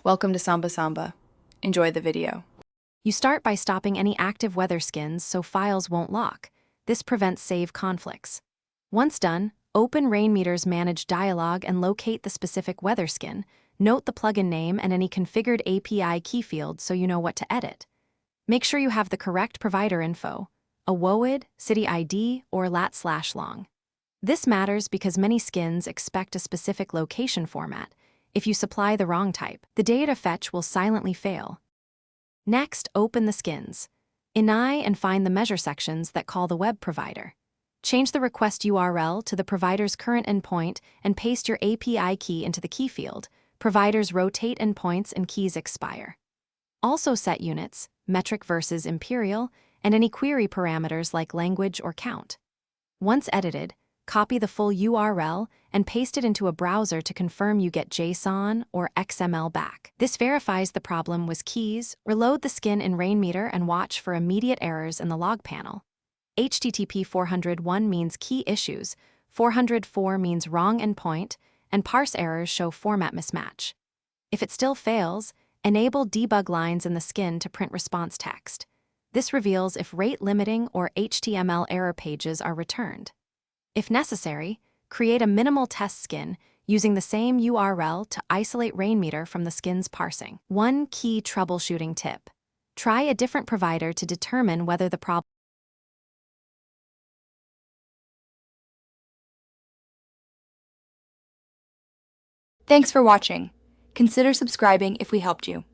Welcome to Samba Samba. Enjoy the video. You start by stopping any active weather skins so files won't lock. This prevents save conflicts. Once done, open Rainmeter's Manage dialog and locate the specific weather skin. Note the plugin name and any configured API key fields so you know what to edit. Make sure you have the correct provider info, a WOID, city ID, or lat/long. This matters because many skins expect a specific location format. If you supply the wrong type, the data fetch will silently fail. Next, open the skins. Inai and find the measure sections that call the web provider. Change the request URL to the provider's current endpoint and paste your API key into the key field. Providers rotate endpoints and keys expire. Also set units, metric versus imperial, and any query parameters like language or count. Once edited, copy the full URL and paste it into a browser to confirm you get JSON or XML back. This verifies the problem was keys. Reload the skin in Rainmeter and watch for immediate errors in the log panel. HTTP 401 means key issues, 404 means wrong endpoint, and parse errors show format mismatch. If it still fails, enable debug lines in the skin to print response text. This reveals if rate limiting or HTML error pages are returned. If necessary, create a minimal test skin using the same URL to isolate Rainmeter from the skin's parsing. One key troubleshooting tip: try a different provider to determine whether the problem. Thanks for watching. Consider subscribing if we helped you.